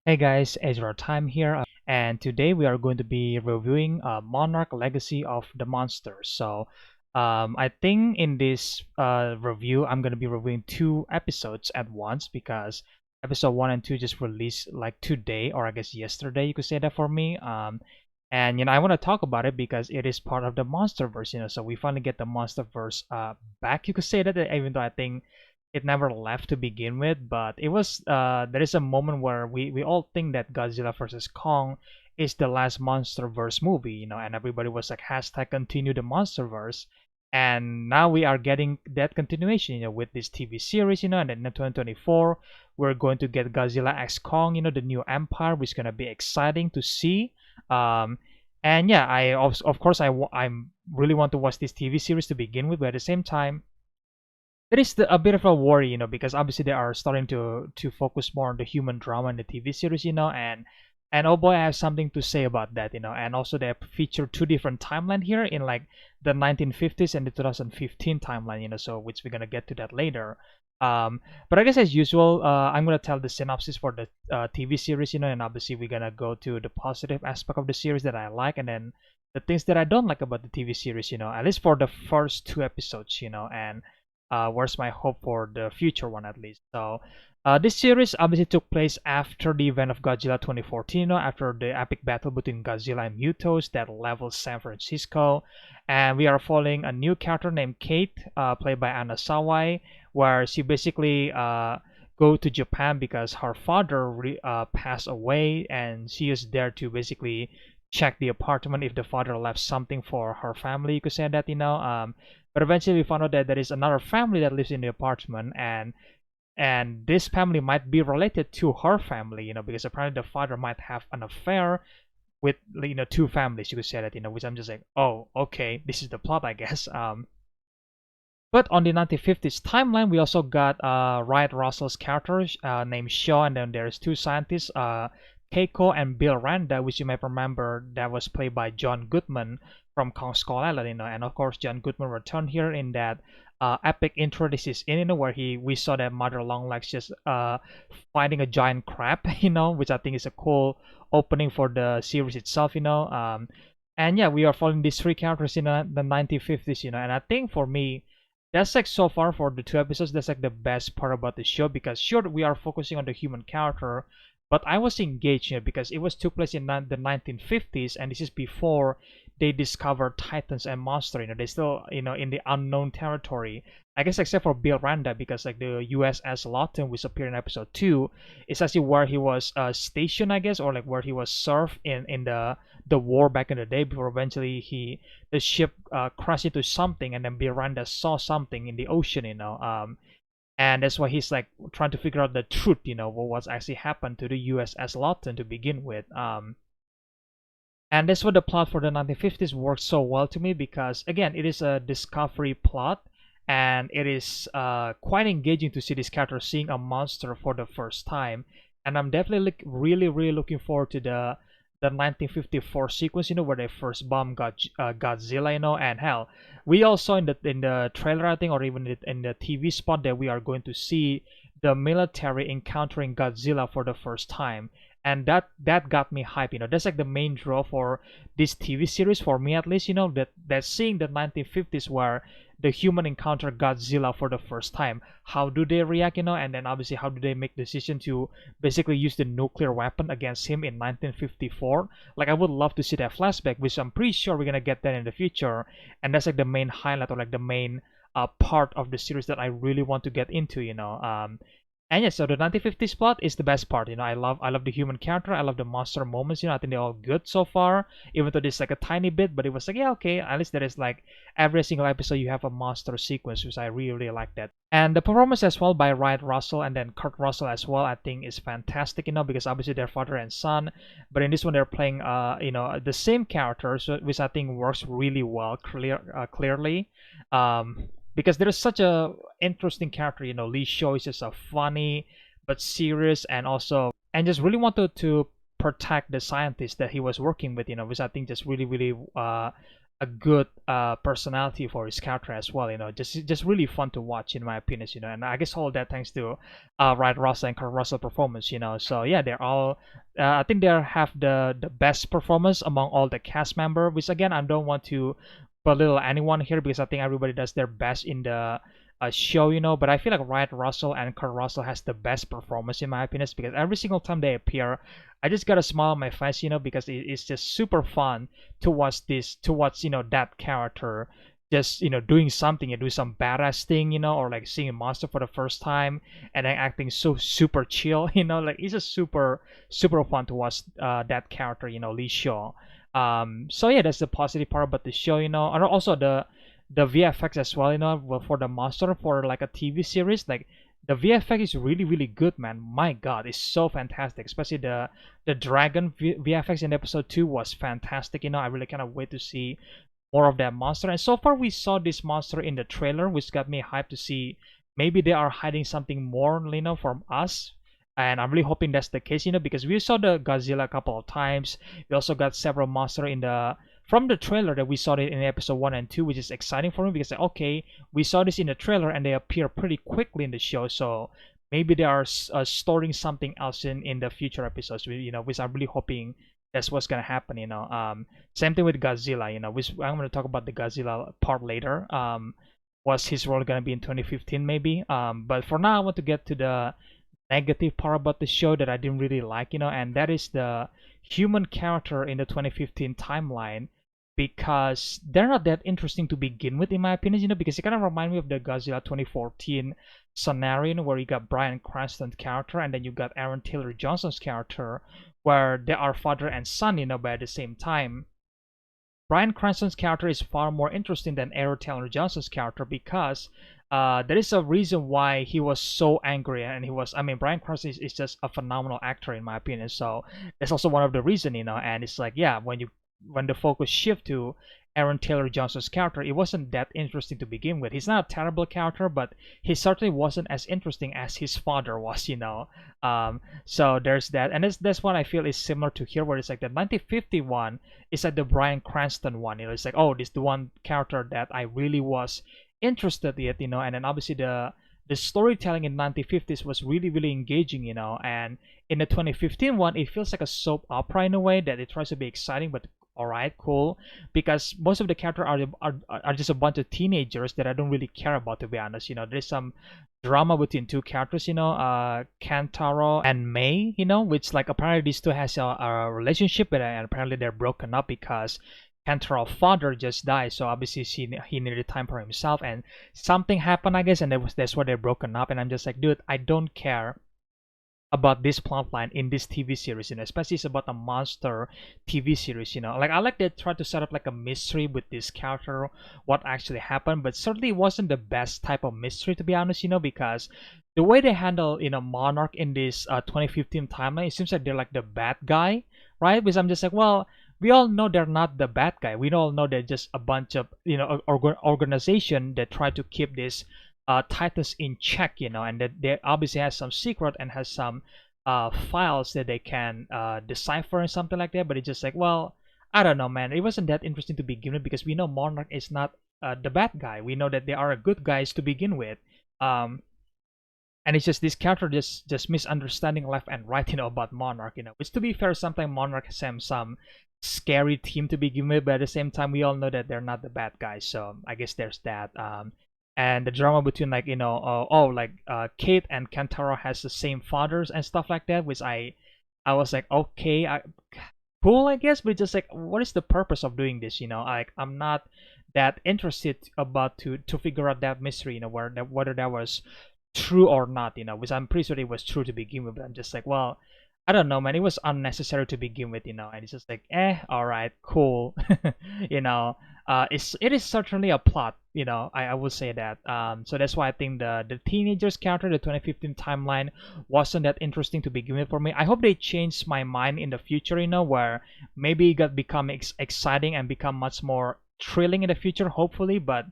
Hey guys, EzraTime here, and today we are going to be reviewing Monarch Legacy of the Monsters. I think in this review, I'm going to be reviewing two episodes at once because episode 1 and 2 just released like today, or I guess yesterday, you could say that for me. And I want to talk about it because it is part of the Monsterverse, so we finally get the Monsterverse back, you could say that, even though I think it never left to begin with, but it was there is a moment where we all think that Godzilla versus Kong is the last MonsterVerse movie, and everybody was like hashtag continue the MonsterVerse. And now we are getting that continuation, with this TV series, and then in 2024 we're going to get Godzilla X Kong, the new Empire, which is gonna be exciting to see. Um, and yeah, of course I'm really want to watch this TV series to begin with, but at the same time there is a bit of a worry, because obviously they are starting to focus more on the human drama in the TV series, and oh boy, I have something to say about that, and also they have featured two different timeline here in like the 1950s and the 2015 timeline, so which we're gonna get to that later. But I guess as usual, I'm gonna tell the synopsis for the TV series, and obviously we're gonna go to the positive aspect of the series that I like, and then the things that I don't like about the TV series, at least for the first two episodes, and where's my hope for the future one at least. This series obviously took place after the event of Godzilla 2014, after the epic battle between Godzilla and Mutos that leveled San Francisco. And we are following a new character named Kate, played by Anna Sawai, where she basically go to Japan because her father passed away, and she is there to basically check the apartment if the father left something for her family. You could say that, but eventually we found out that there is another family that lives in the apartment, and this family might be related to her family, because apparently the father might have an affair with, two families, you could say that, which I'm just like, oh, okay, this is the plot, I guess. But on the 1950s timeline, we also got Wyatt Russell's character named Shaw, and then there's two scientists, Keiko and Bill Randa, which you might remember that was played by John Goodman from Kong Skull Island, and of course John Goodman returned here in that epic intro this is in, where we saw that Mother Longlegs just fighting a giant crab, which I think is a cool opening for the series itself, and yeah, we are following these three characters in the 1950s, and I think for me that's like so far for the two episodes, that's like the best part about the show, because sure we are focusing on the human character, but I was engaged, because it was took place in the 1950s, and this is before they discovered titans and monster. They still, in the unknown territory, I guess, except for Bill Randa, because like the USS Lawton, which appeared in episode 2, is actually where he was stationed, I guess, or like where he was served in the war back in the day, before eventually the ship crashed into something, and then Bill Randa saw something in the ocean, and that's why he's like trying to figure out the truth, what was actually happened to the USS Lawton to begin with. And that's what the plot for the 1950s works so well to me, because again, it is a discovery plot, and it is quite engaging to see this character seeing a monster for the first time. And I'm definitely really really looking forward to the 1954 sequence, where they first bomb Godzilla, and hell, we all saw in the trailer, I think, or even in the TV spot, that we are going to see the military encountering Godzilla for the first time, and that got me hype. That's like the main draw for this TV series, for me at least. That seeing the 1950s where the human encounter Godzilla for the first time, how do they react, and then obviously how do they make decision to basically use the nuclear weapon against him in 1954. Like, I would love to see that flashback, which I'm pretty sure we're gonna get that in the future, and that's like the main highlight, or like the main part of the series that I really want to get into. And yeah, so the 1950s plot is the best part. I love the human character. I love the monster moments. I think they're all good so far. Even though there's like a tiny bit, but it was like, yeah, okay. At least there is like every single episode you have a monster sequence, which I really, really like that. And the performance as well by Wyatt Russell and then Kurtrussell as well, I think is fantastic. Because obviously they're father and son, but in this one they're playing, the same characters, which I think works really well, clearly. Because there is such a interesting character. Lee Shaw is just a funny but serious, and also and just really wanted to protect the scientist that he was working with, which I think just really really a good personality for his character as well. Just really fun to watch in my opinion. And I guess all that thanks to Ryan Russell and Kurt Russell performance. So yeah, they're all. I think they have the best performance among all the cast member. Which again, I don't want to belittle anyone here because I think everybody does their best in the show. But I feel like Ryan Russell and Kurt Russell has the best performance in my opinion because every single time they appear, I just got a smile on my face. Because it's just super fun to watch that character just doing something and do some badass thing, or like seeing a monster for the first time and then acting so super chill. Like it's just super fun to watch that character, Lee Shaw. So yeah, that's the positive part about the show, and also the VFX as well, for the monster for like a TV series. Like the VFX is really good, man. My God, it's so fantastic. Especially the dragon VFX in episode 2 was fantastic. I really kind of wait to see more of that monster. And so far, we saw this monster in the trailer, which got me hyped to see maybe they are hiding something more, from us. And I'm really hoping that's the case, because we saw the Godzilla a couple of times. We also got several monsters in the from the trailer that we saw it in episode 1 and 2, which is exciting for me because okay, we saw this in the trailer and they appear pretty quickly in the show. So maybe they are storing something else in the future episodes, which I'm really hoping that's what's gonna happen. Same thing with Godzilla, which I'm gonna talk about the Godzilla part later. Was his role gonna be in 2015 maybe? But for now, I want to get to the negative part about the show that I didn't really like, and that is the human character in the 2015 timeline because they're not that interesting to begin with, in my opinion, because it kind of remind me of the Godzilla 2014 scenario where you got Bryan Cranston's character and then you got Aaron Taylor Johnson's character where they are father and son, but at the same time. Bryan Cranston's character is far more interesting than Aaron Taylor Johnson's character because there is a reason why he was so angry and I mean, Bryan Cranston is just a phenomenal actor in my opinion. So that's also one of the reasons, and it's like, yeah, when the focus shift to Aaron Taylor Johnson's character, it wasn't that interesting to begin with. He's not a terrible character, but he certainly wasn't as interesting as his father was. So there's that, and that's what I feel is similar to here, where it's like the 1951 is like the Bryan Cranston one. It's like, oh, this is the one character that I really was interested in, and then obviously the storytelling in 1950s was really engaging, and in the 2015 one, it feels like a soap opera in a way that it tries to be exciting, but all right, cool, because most of the characters are just a bunch of teenagers that I don't really care about, to be honest. There's some drama between two characters, Kantaro and May, which like apparently these two has a relationship, but and apparently they're broken up because Kantaro's father just died, so obviously he needed time for himself, and something happened, I guess, and that's why they're broken up. And I'm just like, dude, I don't care about this plotline in this TV series, especially it's about a monster TV series, Like I like they tried to set up like a mystery with this character, what actually happened, but certainly it wasn't the best type of mystery, to be honest, because the way they handle, Monarch in this 2015 timeline, it seems like they're like the bad guy, right? Because I'm just like, well, we all know they're not the bad guy. We all know they're just a bunch of, organization that try to keep this Titus in check, and that they obviously has some secret and has some files that they can decipher and something like that. But it's just like, well, I don't know, man. It wasn't that interesting to begin with because we know Monarch is not the bad guy. We know that they are good guys to begin with. And it's just this character just misunderstanding left and right, about Monarch, Which, to be fair, sometimes Monarch has some scary team to begin with, but at the same time, we all know that they're not the bad guys. So I guess there's that. And the drama between like Kate and Kantaro has the same fathers and stuff like that, which I was like, okay, cool, I guess, but just like, what is the purpose of doing this? Like I'm not that interested about to figure out that mystery, whether that was true or not, which I'm pretty sure it was true to begin with. But I'm just like, well, I don't know, man. It was unnecessary to begin with, and it's just like, all right, cool, it is certainly a plot, I would say that. So that's why I think the teenagers character, the 2015 timeline, wasn't that interesting to begin with for me. I hope they change my mind in the future, where maybe it got become exciting and become much more thrilling in the future, hopefully. But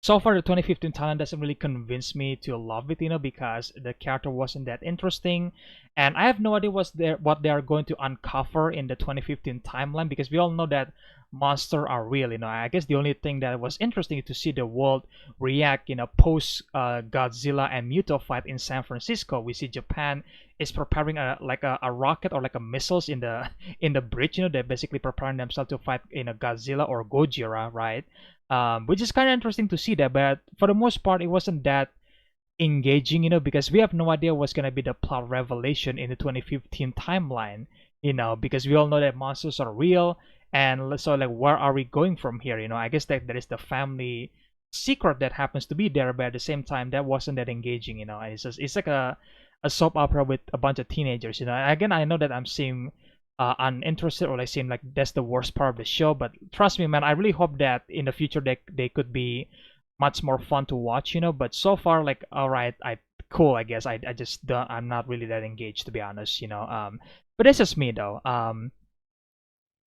so far the 2015 Thailand doesn't really convince me to love it, because the character wasn't that interesting, and I have no idea what they are going to uncover in the 2015 timeline, because we all know that monsters are real. I guess the only thing that was interesting is to see the world react, post Godzilla and Muto fight in San Francisco. We see Japan is preparing a rocket or like a missiles in the in the bridge. They're basically preparing themselves to fight in a Godzilla or Gojira, right? Which is kind of interesting to see that. But for the most part, it wasn't that engaging, because we have no idea what's gonna be the plot revelation in the 2015 timeline, because we all know that monsters are real, and so like where are we going from here? I guess that there is the family secret that happens to be there, but at the same time, that wasn't that engaging, and it's like a soap opera with a bunch of teenagers, Again, I know that I'm seeing uninterested, or like seem like that's the worst part of the show, but trust me, man, I really hope that in the future they could be much more fun to watch, but so far, like, all right, cool, I guess. I just don't, I'm not really that engaged, to be honest, but this is me though.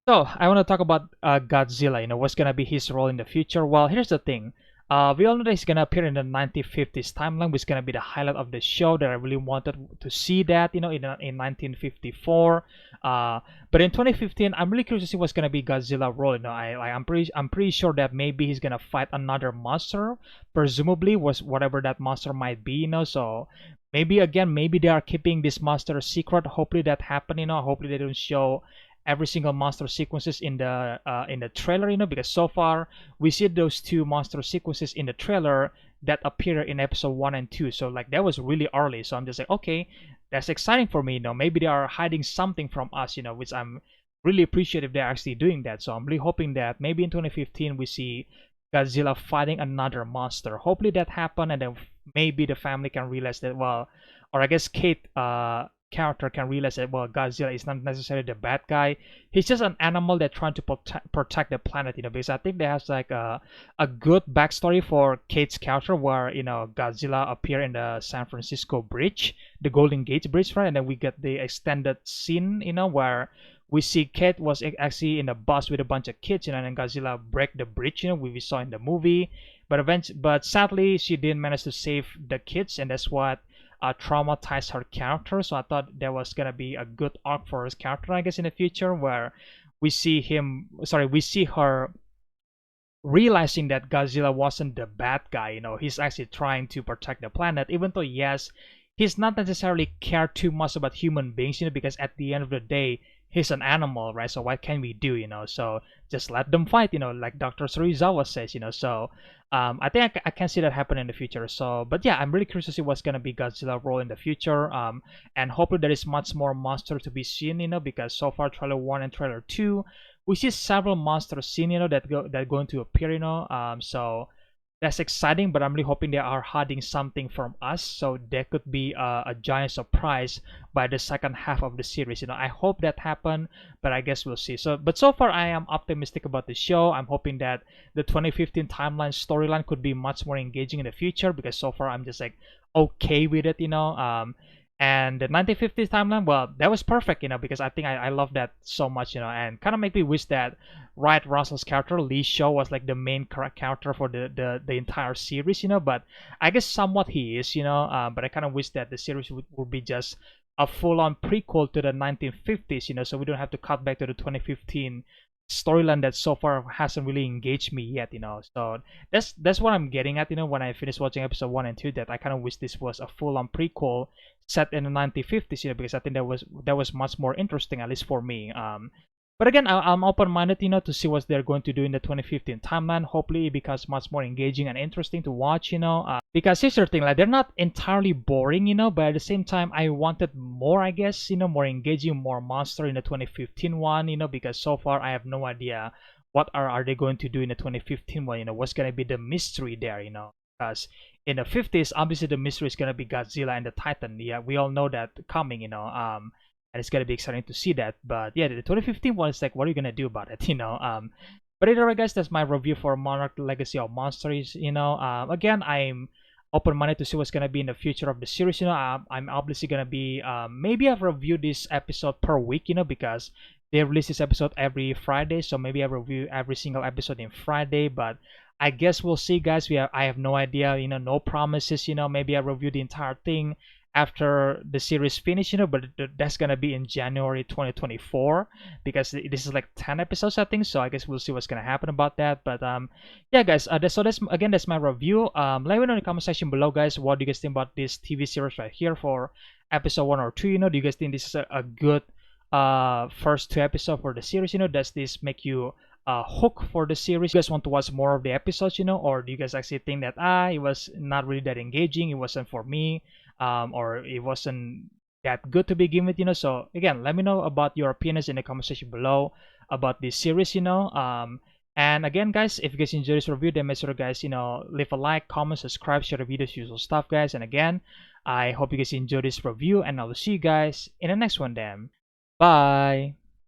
So I want to talk about Godzilla. What's gonna be his role in the future? Well, here's the thing. We all know that he's gonna appear in the 1950s timeline, which is gonna be the highlight of the show. That I really wanted to see that, in 1954. But in 2015, I'm really curious to see what's gonna be Godzilla role. I'm pretty sure that maybe he's gonna fight another monster, presumably was whatever that monster might be. So maybe again, maybe they are keeping this monster a secret. Hopefully that happen. Hopefully they don't show every single monster sequences in the trailer, because so far we see those two monster sequences in the trailer that appear in episode 1 and 2. So like that was really early, so I'm just like, okay, that's exciting for me. Maybe they are hiding something from us, which I'm really appreciative they're actually doing that. So I'm really hoping that maybe in 2015 we see Godzilla fighting another monster. Hopefully that happen, and then maybe the family can realize that, well, or I guess Kate character can realize that, well, Godzilla is not necessarily the bad guy. He's just an animal that's trying to protect the planet, because I think there has like a good backstory for Kate's character, where Godzilla appear in the San Francisco bridge, the Golden Gate Bridge, right? And then we get the extended scene, where we see Kate was actually in a bus with a bunch of kids, and then Godzilla break the bridge, we saw in the movie. But sadly, she didn't manage to save the kids, and that's what traumatized her character. So I thought there was gonna be a good arc for his character, I guess, in the future, where we see her realizing that Godzilla wasn't the bad guy. He's actually trying to protect the planet, even though, yes, he's not necessarily care too much about human beings, because at the end of the day, he's an animal, right? So what can we do, So just let them fight, like Dr. Surizawa says, So I think I can see that happen in the future. So, but yeah, I'm really curious to see what's gonna be Godzilla role in the future. And hopefully there is much more monster to be seen, because so far trailer 1 and trailer 2, we see several monsters seen, that going to appear, So that's exciting, but I'm really hoping they are hiding something from us, so there could be a giant surprise by the second half of the series. I hope that happen, but I guess we'll see. But so far I am optimistic about the show. I'm hoping that the 2015 timeline storyline could be much more engaging in the future, because so far I'm just like okay with it. And the 1950s timeline, well, that was perfect, because I think I love that so much, and kind of make me wish that wyattrussell's character Lee Shaw was like the main character for the entire series, but I guess somewhat he is, but I kind of wish that the series would be just a full-on prequel to the 1950s, so we don't have to cut back to the 2015 storyline that so far hasn't really engaged me yet, So that's what I'm getting at, when I finish watching episode 1 and 2, that I kind of wish this was a full-on prequel set in the 1950s, because I think that was much more interesting, at least for me. But again, I'm open-minded, to see what they're going to do in the 2015 timeline. Hopefully, it becomes much more engaging and interesting to watch, because here's the thing, like, they're not entirely boring, but at the same time, I wanted more, I guess, more engaging, more monster in the 2015 one, because so far I have no idea what are they going to do in the 2015 one, what's gonna be the mystery there, because in the 50s, obviously the mystery is gonna be Godzilla and the Titan. Yeah, we all know that coming, and it's gonna be exciting to see that. But yeah, the 2015 one is like, what are you gonna do about it, But anyway, guys, that's my review for Monarch Legacy of Monsters. Again, I'm open-minded to see what's gonna be in the future of the series. I'm obviously gonna be maybe I've reviewed this episode per week, because they release this episode every Friday, so maybe I review every single episode in Friday. But I guess we'll see, guys. I have no idea, no promises, maybe I review the entire thing after the series finish, but that's gonna be in January 2024 because this is like 10 episodes, I think. So I guess we'll see what's gonna happen about that. But yeah, guys. That's my review. Let me know in the comment section below, guys. What do you guys think about this TV series right here for episode 1 or 2? Do you guys think this is a good first 2 episodes for the series? Does this make you hook for the series? You guys want to watch more of the episodes, or do you guys actually think that it was not really that engaging, it wasn't for me, or it wasn't that good to begin with? So again, let me know about your opinions in the comment section below about this series. And again, guys, if you guys enjoyed this review, then make sure, guys, leave a like, comment, subscribe, share the videos, usual stuff, guys. And again, I hope you guys enjoyed this review, and I will see you guys in the next one then. Bye.